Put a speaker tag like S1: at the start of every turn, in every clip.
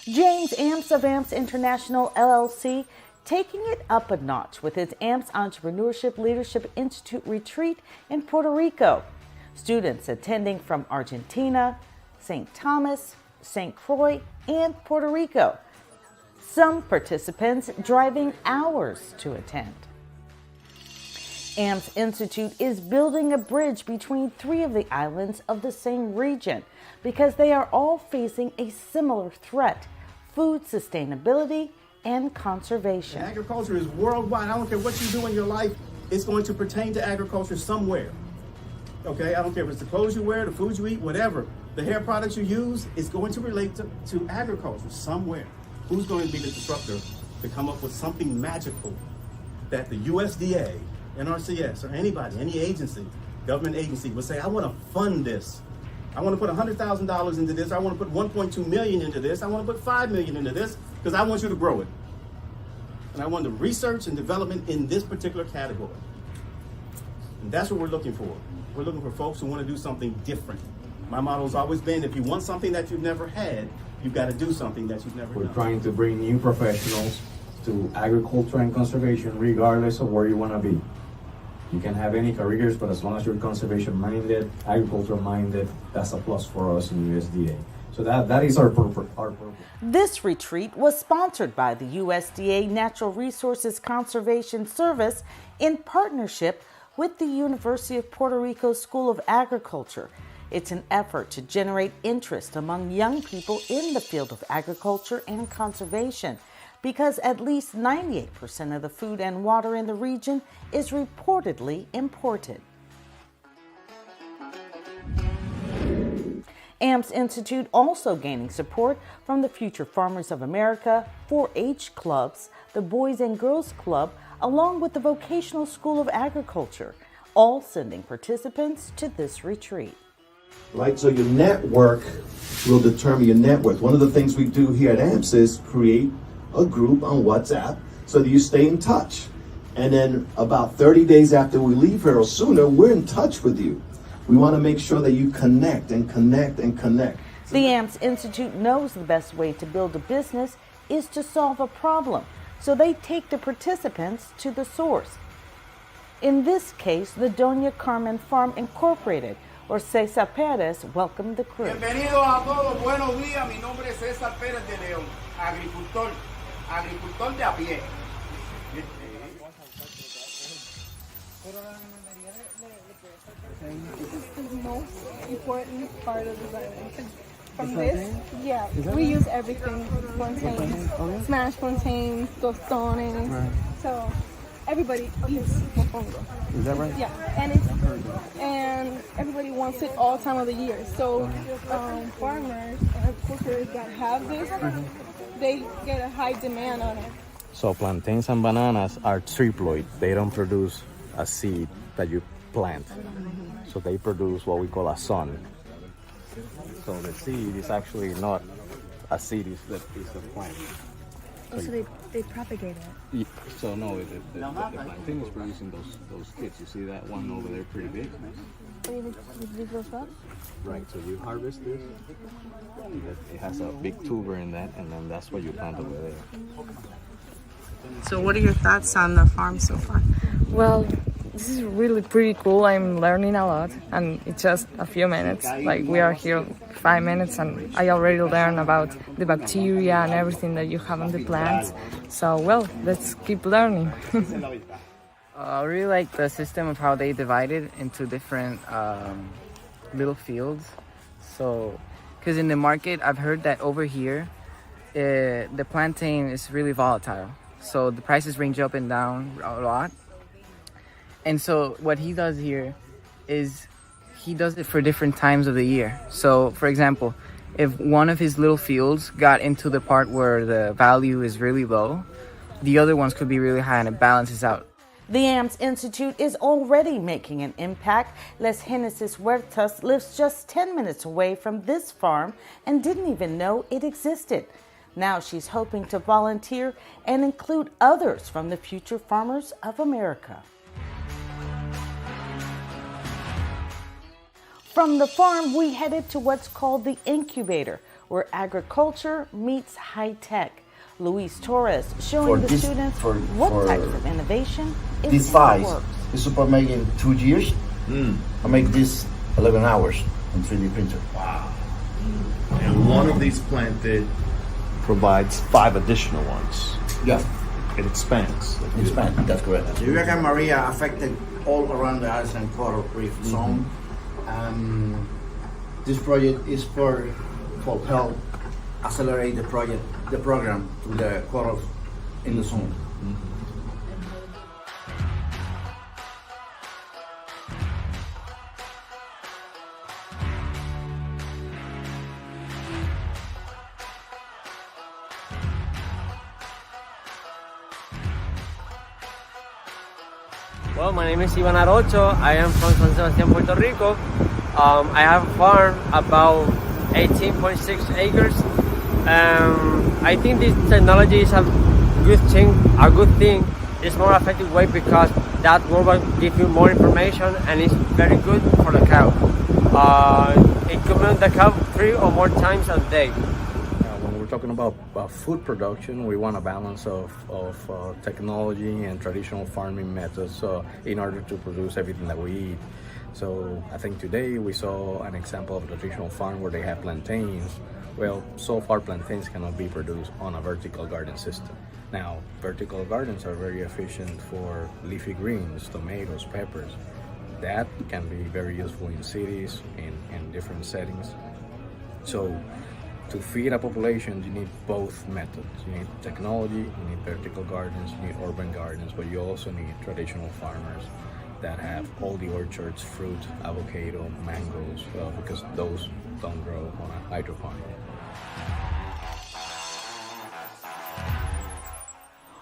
S1: James Amps of Amps International LLC taking it up a notch with his Amps Entrepreneurship Leadership Institute retreat in Puerto Rico. Students attending from Argentina, St. Thomas, St. Croix, and Puerto Rico. Some participants driving hours to attend. Amps Institute is building a bridge between three of the islands of the same region because they are all facing a similar threat: food sustainability and conservation.
S2: Agriculture is worldwide. I don't care what you do in your life, it's going to pertain to agriculture somewhere. Okay, I don't care if it's the clothes you wear, the foods you eat, whatever. The hair products you use is going to relate to agriculture somewhere. Who's going to be the disruptor to come up with something magical that the USDA, NRCS, or anybody, any agency, government agency would say, I want to fund this. I want to put $100,000 into this. I want to put 1.2 million into this. I want to put 5 million into this because I want you to grow it. And I want the research and development in this particular category. And that's what we're looking for. We're looking for folks who want to do something different. My motto has always been, if you want something that you've never had, you've got to do something that you've never done.
S3: We're trying to bring new professionals to agriculture and conservation regardless of where you want to be. You can have any careers, but as long as you're conservation-minded, agriculture-minded, that's a plus for us in USDA. So that is our purpose.
S1: This retreat was sponsored by the USDA Natural Resources Conservation Service in partnership with the University of Puerto Rico School of Agriculture. It's an effort to generate interest among young people in the field of agriculture and conservation, because at least 98% of the food and water in the region is reportedly imported. Amps Institute also gaining support from the Future Farmers of America, 4-H clubs, the Boys and Girls Club, along with the Vocational School of Agriculture, all sending participants to this retreat.
S4: Right, so your network will determine your net worth. One of the things we do here at AMPS is create a group on WhatsApp so that you stay in touch. And then about 30 days after we leave here or sooner, we're in touch with you. We want to make sure that you connect and connect and connect.
S1: The AMPS Institute knows the best way to build a business is to solve a problem, so they take the participants to the source. In this case, the Doña Carmen Farm Incorporated, or César Pérez, welcomed the crew.
S5: Bienvenidos a todos, buenos días. Mi nombre es César Pérez de León, agricultor de a pie.
S6: This is the most important part of the design. From this, yeah, we use everything. Plantains, smashed plantains, tostones. Right. So everybody eats mofongo.
S3: Is that right?
S6: Yeah, and everybody wants it all time of the year. So farmers and cookers that have this, they get a high demand on it.
S3: So plantains and bananas are triploid. They don't produce a seed that you plant. So they produce what we call a son. So the seed is actually not a seed, it's the plant.
S7: Oh, so they propagate it?
S3: So no, the plantain is producing those kits. You see that one over there pretty big? Right, so you harvest this, it has a big tuber in that, and then that's what you plant over there.
S8: So what are your thoughts on the farm so far?
S7: Well, this is really pretty cool. I'm learning a lot, and it's just a few minutes. Like, we are here 5 minutes, and I already learned about the bacteria and everything that you have on the plants. So, well, let's keep learning.
S9: I really like the system of how they divide it into different little fields. So, because in the market, I've heard that over here, the plantain is really volatile. So the prices range up and down a lot. And so what he does here is he does it for different times of the year. So, for example, if one of his little fields got into the part where the value is really low, the other ones could be really high, and it balances out.
S1: The AMPS Institute is already making an impact. Les Jimenez Huertas lives just 10 minutes away from this farm and didn't even know it existed. Now she's hoping to volunteer and include others from the Future Farmers of America. From the farm, we headed to what's called the incubator, where agriculture meets high tech. Luis Torres showing the students what types of innovation is
S10: this
S1: in
S10: size
S1: the works.
S10: is super made in 2 years. I make this 11 hours in 3D printer.
S11: Wow. And one of these planted provides 5 additional ones.
S10: Yeah.
S11: It expands.
S10: It expands, that's correct. The Hurricane Maria affected all around the Island Coral Reef Zone. This project is for help accelerate the program to the corals in the zone.
S12: Well, my name is Ivan Arocho. I am from San Sebastián, Puerto Rico. I have a farm about 18.6 acres. I think this technology is a good thing. It's more effective way because that will give you more information and it's very good for the cow. It can milk the cow 3 or more times a day.
S3: When we're talking about food production, we want a balance of technology and traditional farming methods in order to produce everything that we eat. So I think today we saw an example of a traditional farm where they have plantains. Well, so far plantains cannot be produced on a vertical garden system. Now, vertical gardens are very efficient for leafy greens, tomatoes, peppers. That can be very useful in cities, in different settings. So to feed a population, you need both methods. You need technology, you need vertical gardens, you need urban gardens, but you also need traditional farmers that have all the orchards, fruit, avocado, mangoes, because those don't grow on a hydroponic.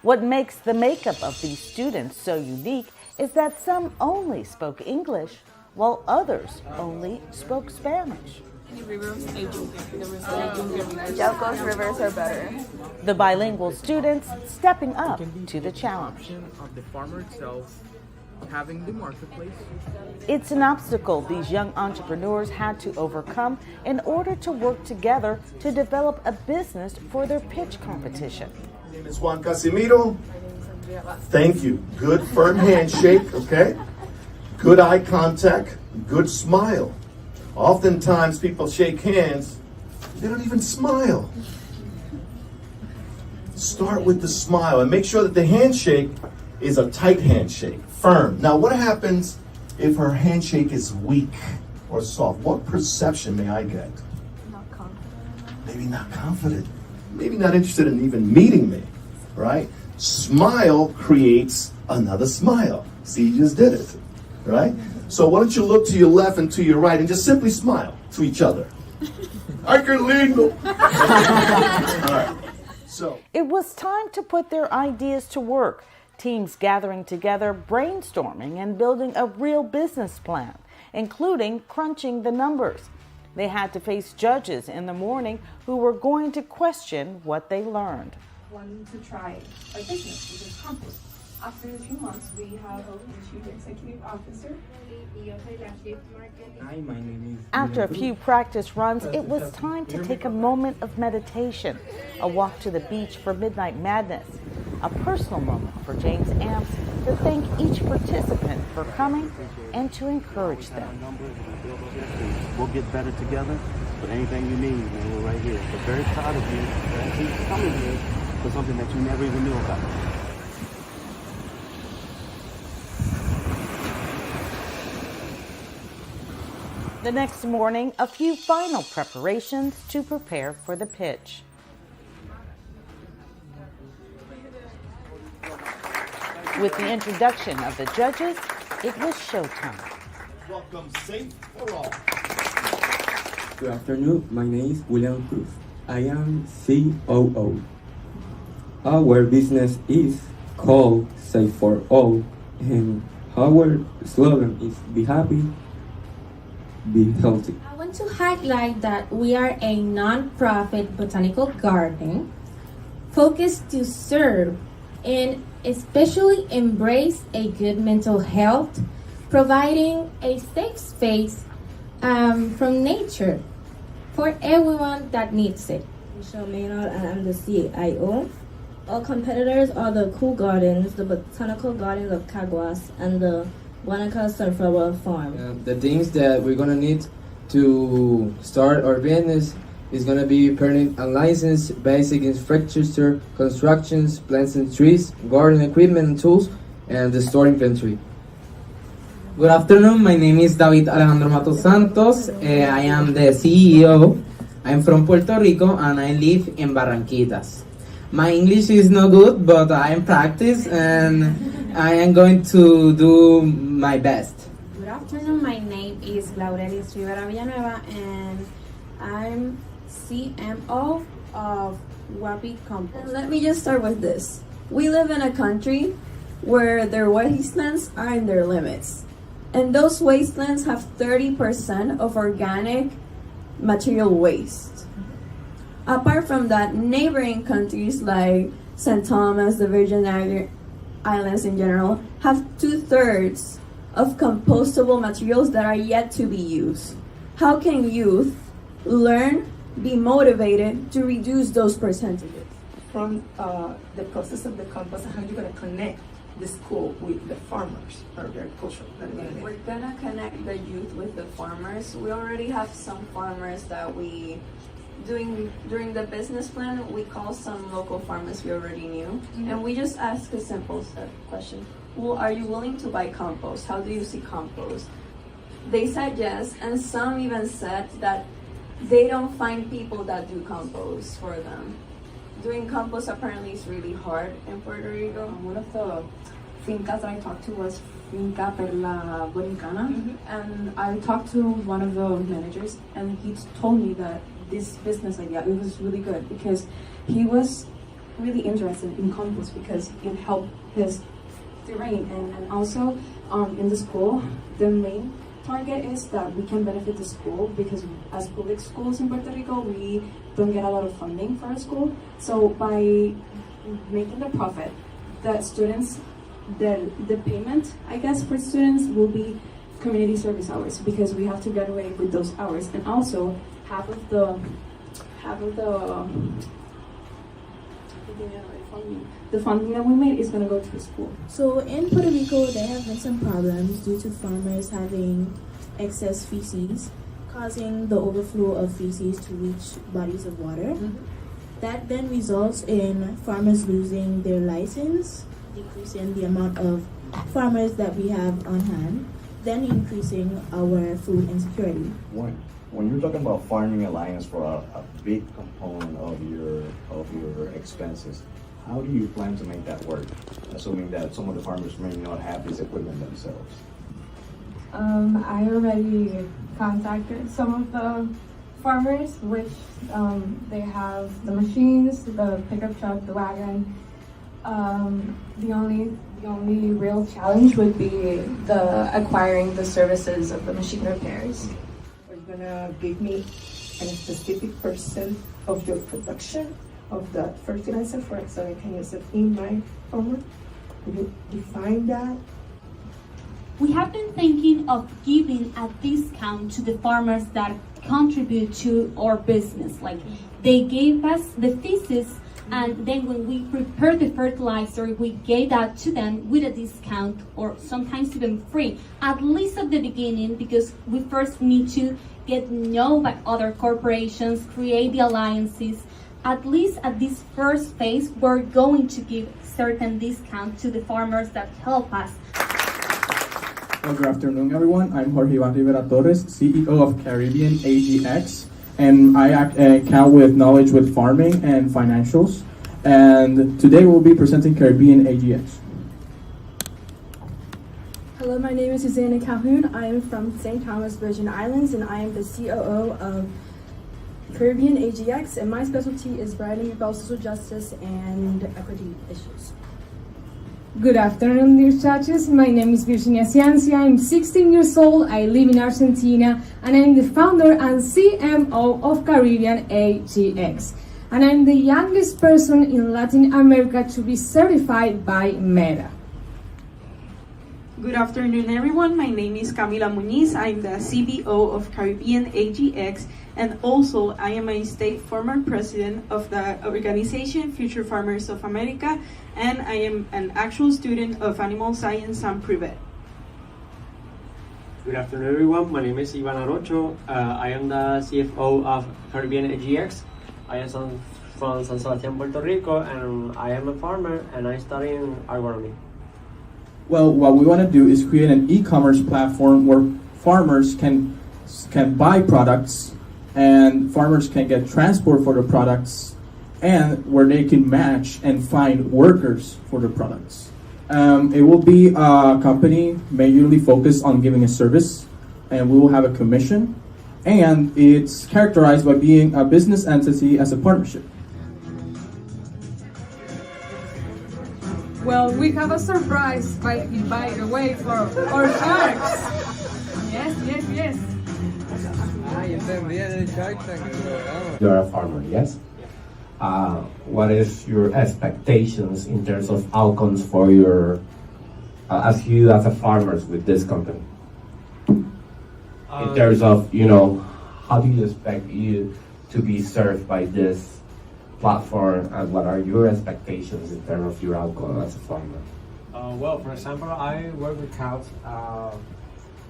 S1: What makes the makeup of these students so unique is that some only spoke English, while others only spoke Spanish.
S6: Yauco's rivers are better.
S1: The bilingual students stepping up to the challenge.
S13: Of the farmer itself having the marketplace.
S1: It's an obstacle these young entrepreneurs had to overcome in order to work together to develop a business for their pitch competition.
S4: My name is Juan Casimiro. Thank you. Good firm handshake, okay? Good eye contact, good smile. Oftentimes people shake hands, they don't even smile. Start with the smile and make sure that the handshake is a tight handshake, firm. Now what happens if her handshake is weak or soft? What perception may I get?
S6: Not confident.
S4: Maybe not confident. Maybe not interested in even meeting me, right? Smile creates another smile. See, you just did it, right? So why don't you look to your left and to your right and just simply smile to each other. Ay, qué lindo. All right. So
S1: it was time to put their ideas to work. Teams gathering together, brainstorming, and building a real business plan, including crunching the numbers. They had to face judges in the morning who were going to question what they learned.
S14: Wanting to try our business, which is compost. After a few months, we have a chief executive officer.
S13: Hi, my name is.
S1: After a few practice runs, it was time to take a moment of meditation, a walk to the beach for Midnight Madness, a personal moment for James Amps to thank each participant for coming and to encourage them.
S15: We'll get better together, but anything you need, man, we're right here. We're very proud of you for actually coming here for something that you never even knew about.
S1: The next morning, a few final preparations to prepare for the pitch. With the introduction of the judges, it was showtime.
S4: welcome safe for all.
S16: Good afternoon, my name is William Cruz. I am COO. Our business is called Safe for All, and our slogan is Be Happy, Be Healthy.
S17: I want to highlight that we are a non-profit botanical garden focused to serve and especially embrace a good mental health, providing a safe space from nature for everyone that needs it.
S18: Michelle Maynard, and I'm the CIO. Our competitors are the Cool Gardens, the Botanical Gardens of Caguas, and the Guanaca Sunflower Farm.
S9: The things that we're gonna need to start our business is gonna be permit and license, basic infrastructure, constructions, plants and trees, garden equipment and tools, and the store inventory.
S19: Good afternoon, my name is David Alejandro Matos Santos. I am the CEO. I'm from Puerto Rico and I live in Barranquitas. My English is no good, but I am practice and I am going to do my best.
S20: Good afternoon, my name is Laurelis Rivera Villanueva and I'm CMO of Wabi Compost.
S21: And let me just start with this. We live in a country where their wastelands are in their limits. And those wastelands have 30% of organic material waste. Apart from that, neighboring countries like St. Thomas, the Virgin Islands in general, have 2/3 of compostable materials that are yet to be used. How can youth learn, be motivated to reduce those percentages?
S22: From the process of the compost, how are you going to connect the school with the farmers or the agriculture?
S23: We're gonna connect the youth with the farmers. We already have some farmers that during the business plan, we call some local farmers we already knew. And we just ask a simple question. Well, are you willing to buy compost? How do you see compost? They said yes, and some even said that they don't find people that do compost for them. Doing compost apparently is really hard in Puerto Rico.
S14: One of the fincas that I talked to was Finca Perla Borincana, and I talked to one of the managers, and he told me that this business idea, it was really good because he was really interested in compost because it helped his terrain, and also in the school, the main target is that we can benefit the school because as public schools in Puerto Rico, we don't get a lot of funding for our school. So by making the profit, the students, the payment, I guess, for students will be community service hours because we have to get away with those hours, and also half of the funding that we made is going to go to the school.
S18: So in Puerto Rico, there have been some problems due to farmers having excess feces, causing the overflow of feces to reach bodies of water. That then results in farmers losing their license, decreasing the amount of farmers that we have on hand, then increasing our food insecurity.
S3: When you're talking about farming alliance for a big component of your expenses, how do you plan to make that work, assuming that some of the farmers may not have this equipment themselves?
S6: I already contacted some of the farmers, which they have the machines, the pickup truck, the wagon. The only real challenge would be the acquiring the services of the machine repairs.
S22: Are you gonna give me a specific percent of your production of that fertilizer for it so I can use it in my farmer? Could you define that?
S24: We have been thinking of giving a discount to the farmers that contribute to our business. Like they gave us the feces, and then when we prepare the fertilizer, we gave that to them with a discount or sometimes even free, at least at the beginning, because we first need to get known by other corporations, create the alliances. At least at this first phase, we're going to give certain discount to the farmers that help us.
S25: Well, good afternoon, everyone. I'm Jorge Iván Rivera Torres, CEO of Caribbean AGX, and I account with knowledge with farming and financials. And today we'll be presenting Caribbean AGX.
S6: Hello, my name is Susanna Calhoun. I am from St. Thomas, Virgin Islands, and I am the COO of Caribbean AGX, and my specialty is writing about social justice and equity issues.
S26: Good afternoon, dear judges. My name is Virginia Ciancia. I'm 16 years old. I live in Argentina, and I'm the founder and CMO of Caribbean AGX. And I'm the youngest person in Latin America to be certified by MEDA.
S2: Good afternoon, everyone. My name is Camila Muñiz. I'm the CBO of Caribbean AGX, and also I am a state former president of the organization Future Farmers of America, and I am an actual student of animal science and Privet.
S12: Good afternoon, everyone. My name is Ivan Arocho. I am the CFO of Caribbean AGX. I am from San Sebastián, Puerto Rico, and I am a farmer, and I study in agronomy.
S25: Well, what we want to do is create an e-commerce platform where farmers can buy products and farmers can get transport for the products, and where they can match and find workers for the products. It will be a company majorly focused on giving a service, and we will have a commission, and it's characterized by being a business entity as a partnership.
S26: Well, we have a surprise by the way for our sharks. Yes.
S5: You're a farmer, yes? What is your expectations in terms of outcomes for your, as you as a farmers with this company? In terms of, how do you expect you to be served by this platform, and what are your expectations in terms of your outcome as a farmer?
S12: Well, for example, I work with cows,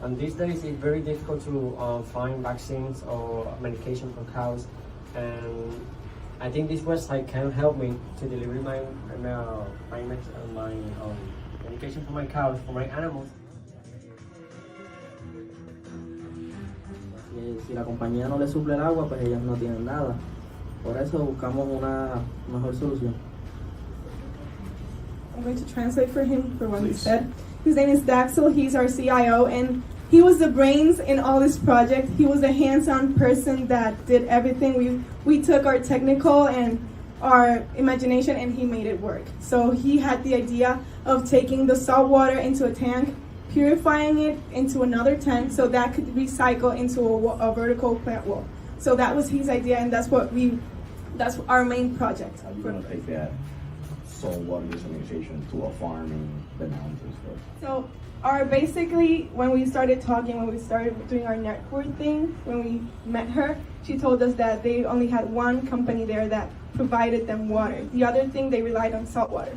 S12: and these days it's very difficult to find vaccines or medication for cows, and I think this website can help me to deliver my medication for my cows, for my animals.
S7: Si la compañía no le suple el agua, pues ellas no tienen nada. Por eso buscamos una mejor solución.
S6: I'm going to translate for him for what he said. His name is Daxel. He's our CIO, and he was the brains in all this project. He was a hands-on person that did everything. We took our technical and our imagination, and he made it work. So he had the idea of taking the salt water into a tank, purifying it into another tank so that could recycle into a vertical plant wall. So that was his idea, and that's our main project.
S3: How are you going to take that salt water desalination to a farm in the mountains?
S6: So basically, when we started talking, when we started doing our network thing, when we met her, she told us that they only had one company there that provided them water. The other thing, they relied on salt water.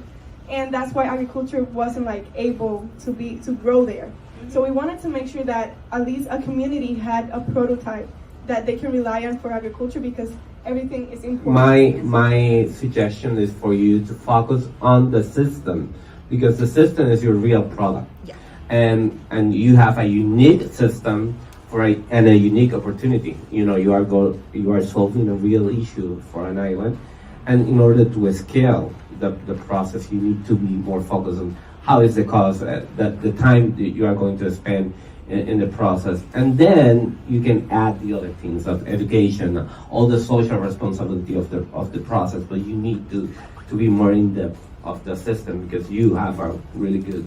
S6: And that's why agriculture wasn't able to grow there. So we wanted to make sure that at least a community had a prototype that they can rely on for agriculture, because everything is important.
S5: My suggestion is for you to focus on the system, because the system is your real product.
S6: Yeah.
S5: And you have a unique system and a unique opportunity. You are solving a real issue for an island, and in order to scale the process, you need to be more focused on how is the cost, the time that you are going to spend in the process, and then you can add the other things of education, all the social responsibility of the process. But you need to be more in depth of the system, because you have a really good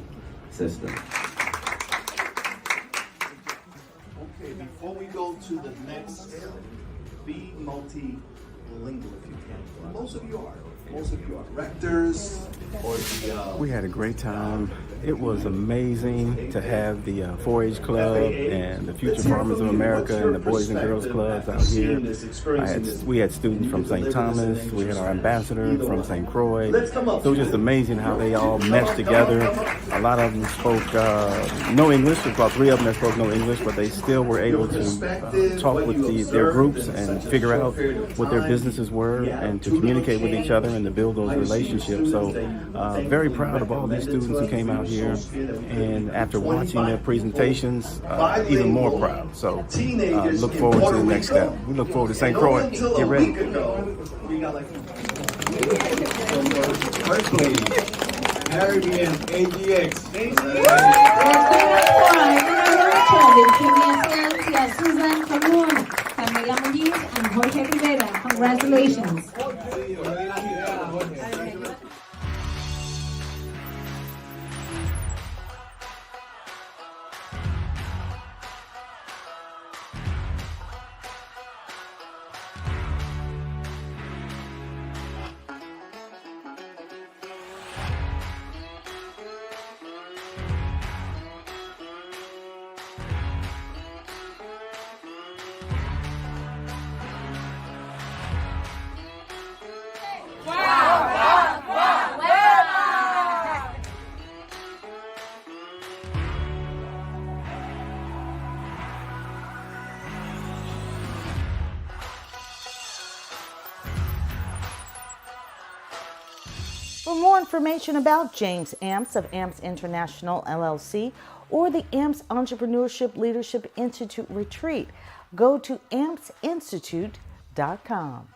S5: system.
S4: Okay, before we go to the next, be multilingual if you can. Most of you are rectors or the.
S8: We had a great time. It was amazing to have the 4-H Club and the Future Farmers of America and the Boys and Girls Clubs out here. We had students from St. Thomas. We had our ambassador from St. Croix. So it was just amazing how they all meshed together. A lot of them spoke no English. About 3 of them that spoke no English, but they still were able to talk with their groups and figure out what their businesses were and to communicate with each other and to build those relationships. So very proud of all these students who came out here, and after watching their presentations, even more proud. So look forward to the next step. We look forward to St. Croix. Get ready.
S3: First lady, Caribbean AGX.
S17: Susan Colon, Camila Muñiz, and Jorge Rivera. Congratulations.
S1: For more information about James Amps of Amps International LLC or the Amps Entrepreneurship Leadership Institute Retreat, go to ampsinstitute.com.